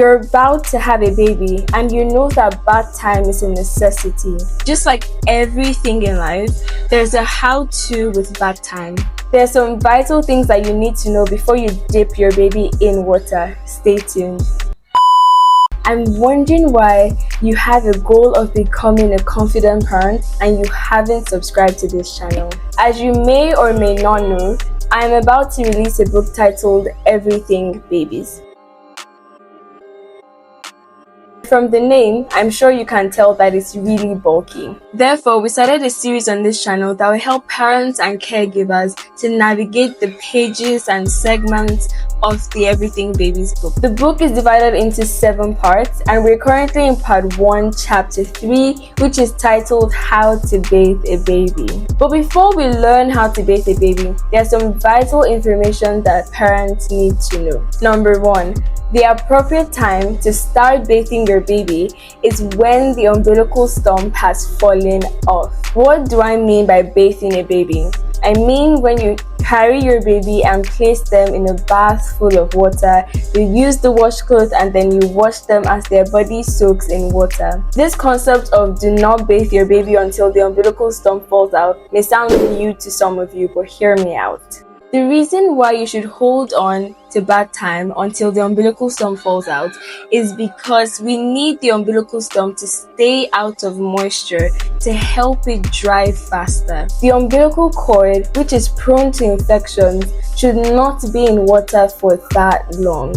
You're about to have a baby and you know that bath time is a necessity. Just like everything in life, there's a how-to with bath time. There are some vital things that you need to know before you dip your baby in water. Stay tuned. I'm wondering why you have a goal of becoming a confident parent and you haven't subscribed to this channel. As you may or may not know, I'm about to release a book titled Everything Babies. From the name, I'm sure you can tell that it's really bulky. Therefore, we started a series on this channel that will help parents and caregivers to navigate the pages and segments of the Everything Babies book. The book is divided into 7 parts and we're currently in part 1, chapter 3, which is titled How to Bathe a Baby. But before we learn how to bathe a baby, there's some vital information that parents need to know. Number 1. The appropriate time to start bathing your baby is when the umbilical stump has fallen off. What do I mean by bathing a baby? I mean when you carry your baby and place them in a bath full of water, you use the washcloth and then you wash them as their body soaks in water. This concept of do not bathe your baby until the umbilical stump falls out may sound new to some of you, but hear me out. The reason why you should hold on to bath time until the umbilical stump falls out is because we need the umbilical stump to stay out of moisture to help it dry faster. The umbilical cord, which is prone to infections, should not be in water for that long.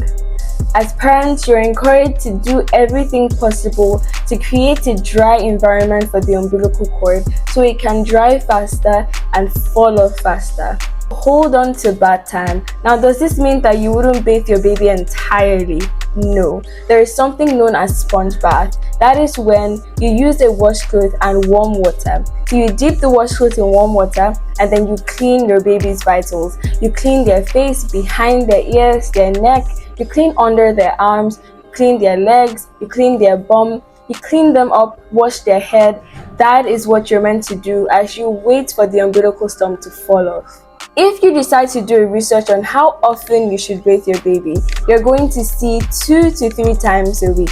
As parents, you're encouraged to do everything possible to create a dry environment for the umbilical cord so it can dry faster and fall off faster. Hold on to bath time. Now, does this mean that you wouldn't bathe your baby entirely? No. There is something known as sponge bath. That is when you use a washcloth and warm water. So you dip the washcloth in warm water and then you clean your baby's vitals. You clean their face, behind their ears, their neck. You clean under their arms, you clean their legs, you clean their bum. You clean them up, wash their head. That is what you're meant to do as you wait for the umbilical stump to fall off. If you decide to do a research on how often you should bathe your baby, you're going to see 2 to 3 times a week.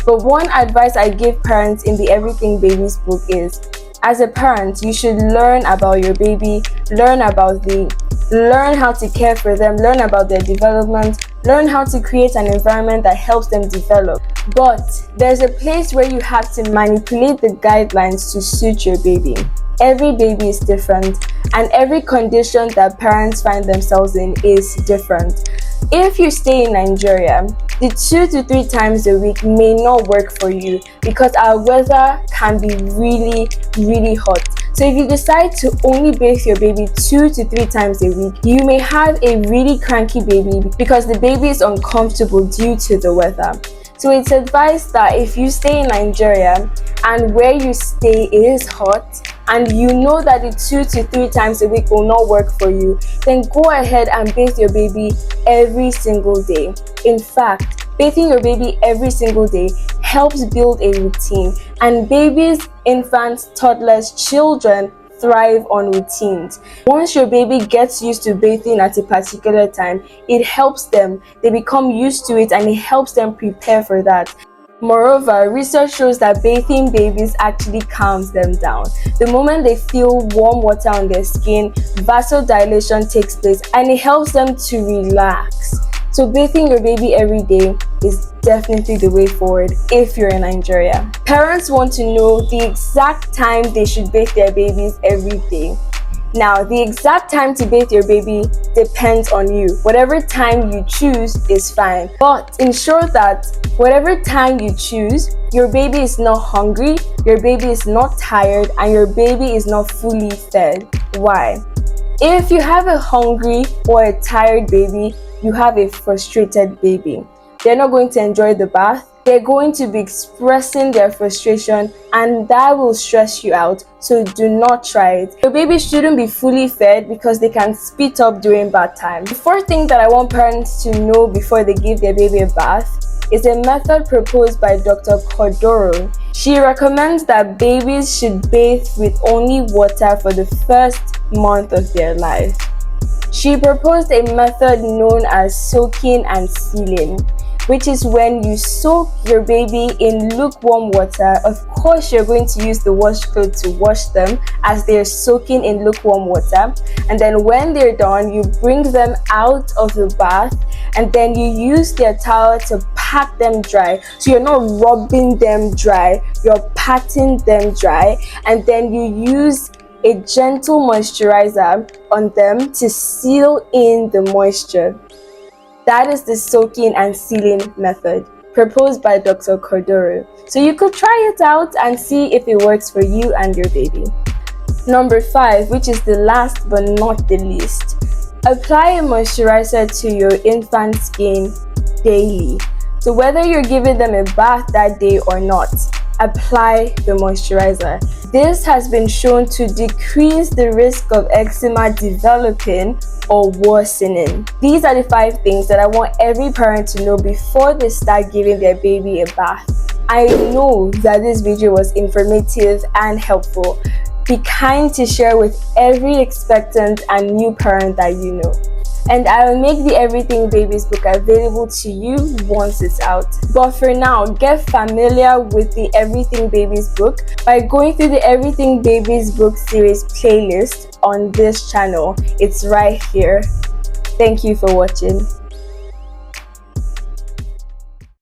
But one advice I give parents in the Everything Babies book is, as a parent, you should learn about your baby, learn how to care for them, learn about their development, learn how to create an environment that helps them develop. But there's a place where you have to manipulate the guidelines to suit your baby. Every baby is different, and every condition that parents find themselves in is different. If you stay in Nigeria, the 2 to 3 times a week may not work for you because our weather can be really, really hot. So if you decide to only bathe your baby 2 to 3 times a week, you may have a really cranky baby because the baby is uncomfortable due to the weather. So it's advised that if you stay in Nigeria and where you stay is hot, and you know that the 2 to 3 times a week will not work for you, then go ahead and bathe your baby every single day. In fact, bathing your baby every single day helps build a routine, and babies, infants, toddlers, children thrive on routines. Once your baby gets used to bathing at a particular time, it helps them. They become used to it and it helps them prepare for that. Moreover, research shows that bathing babies actually calms them down. The moment they feel warm water on their skin, vasodilation takes place and it helps them to relax. So bathing your baby every day is definitely the way forward if you're in Nigeria. Parents want to know the exact time they should bathe their babies every day. Now, the exact time to bathe your baby depends on you. Whatever time you choose is fine. But ensure that whatever time you choose, your baby is not hungry, your baby is not tired, and your baby is not fully fed. Why? If you have a hungry or a tired baby, you have a frustrated baby. They're not going to enjoy the bath. They're going to be expressing their frustration and that will stress you out, so do not try it. Your baby shouldn't be fully fed because they can spit up during bath time. The fourth thing that I want parents to know before they give their baby a bath is a method proposed by Dr. Kodoro. She recommends that babies should bathe with only water for the first month of their life. She proposed a method known as soaking and sealing. which is when you soak your baby in lukewarm water. Of course, you're going to use the washcloth to wash them as they're soaking in lukewarm water. And then when they're done, you bring them out of the bath, and then you use their towel to pat them dry. So you're not rubbing them dry, you're patting them dry, and then you use a gentle moisturizer on them to seal in the moisture. That is the soaking and sealing method proposed by Dr. Cordero. So you could try it out and see if it works for you and your baby. Number 5, which is the last but not the least. Apply a moisturizer to your infant's skin daily. So whether you're giving them a bath that day or not, apply the moisturizer. This has been shown to decrease the risk of eczema developing or worsening. These are the 5 things that I want every parent to know before they start giving their baby a bath. I know that this video was informative and helpful. Be kind to share with every expectant and new parent that you know. And I will make the Everything Babies book available to you once it's out. But for now, get familiar with the Everything Babies book by going through the Everything Babies book series playlist on this channel. It's right here. Thank you for watching.